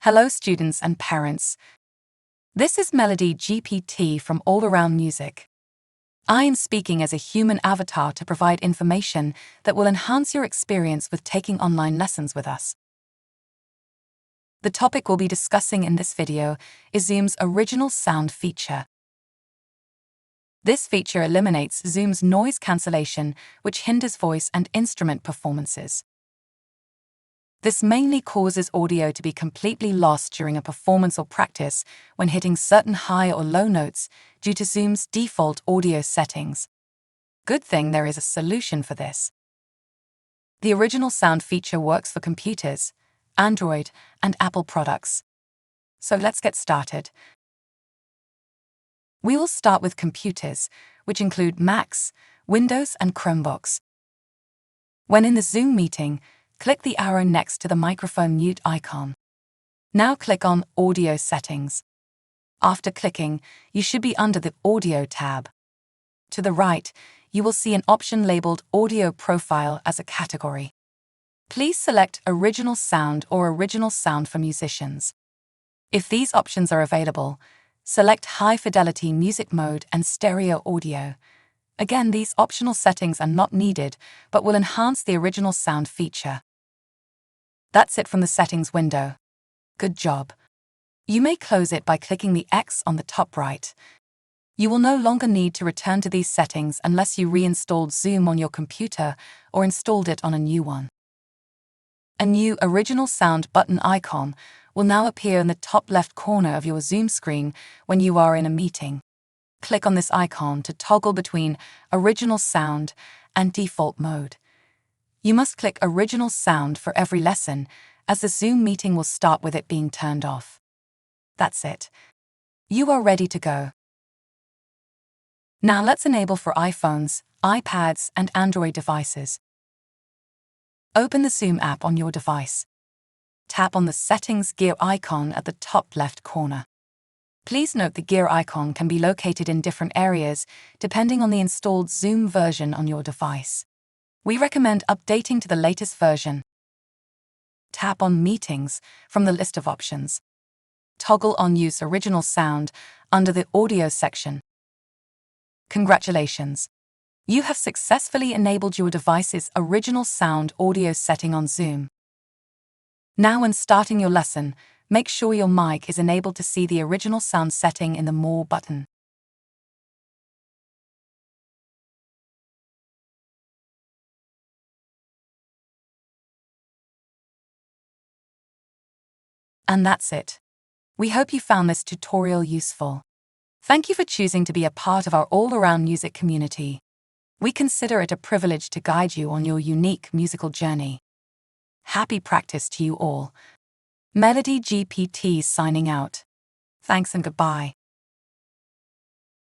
Hello students and parents. This is Melody GPT from All Around Music. I am speaking as a human avatar to provide information that will enhance your experience with taking online lessons with us. The topic we'll be discussing in this video is Zoom's Orignal Sound feature. This feature eliminates Zoom's noise cancellation, which hinders voice and instrument performances. This mainly causes audio to be completely lost during a performance or practice when hitting certain high or low notes due to Zoom's default audio settings. Good thing there is a solution for this. The Orignal Sound feature works for computers, Android, and Apple products. So let's get started. We will start with computers, which include Macs, Windows, and Chromebooks. When in the Zoom meeting, click the arrow next to the microphone mute icon. Now click on Audio Settings. After clicking, you should be under the Audio tab. To the right, you will see an option labeled Audio Profile as a category. Please select Orignal Sound or Orignal Sound for Musicians. If these options are available, select High Fidelity Music Mode and Stereo Audio. Again, these optional settings are not needed, but will enhance the Orignal Sound feature. That's it from the settings window. Good job. You may close it by clicking the X on the top right. You will no longer need to return to these settings unless you reinstalled Zoom on your computer or installed it on a new one. A new Orignal Sound button icon will now appear in the top left corner of your Zoom screen when you are in a meeting. Click on this icon to toggle between Orignal Sound and default mode. You must click Orignal Sound for every lesson, as the Zoom meeting will start with it being turned off. That's it. You are ready to go. Now let's enable for iPhones, iPads, and Android devices. Open the Zoom app on your device. Tap on the Settings gear icon at the top left corner. Please note the gear icon can be located in different areas depending on the installed Zoom version on your device. We recommend updating to the latest version. Tap on Meetings from the list of options. Toggle on Use Orignal Sound under the Audio section. Congratulations! You have successfully enabled your device's Orignal Sound audio setting on Zoom. Now when starting your lesson, make sure your mic is enabled to see the Orignal Sound setting in the More button. And that's it. We hope you found this tutorial useful. Thank you for choosing to be a part of our all-around music community. We consider it a privilege to guide you on your unique musical journey. Happy practice to you all. Melody GPT signing out. Thanks and goodbye.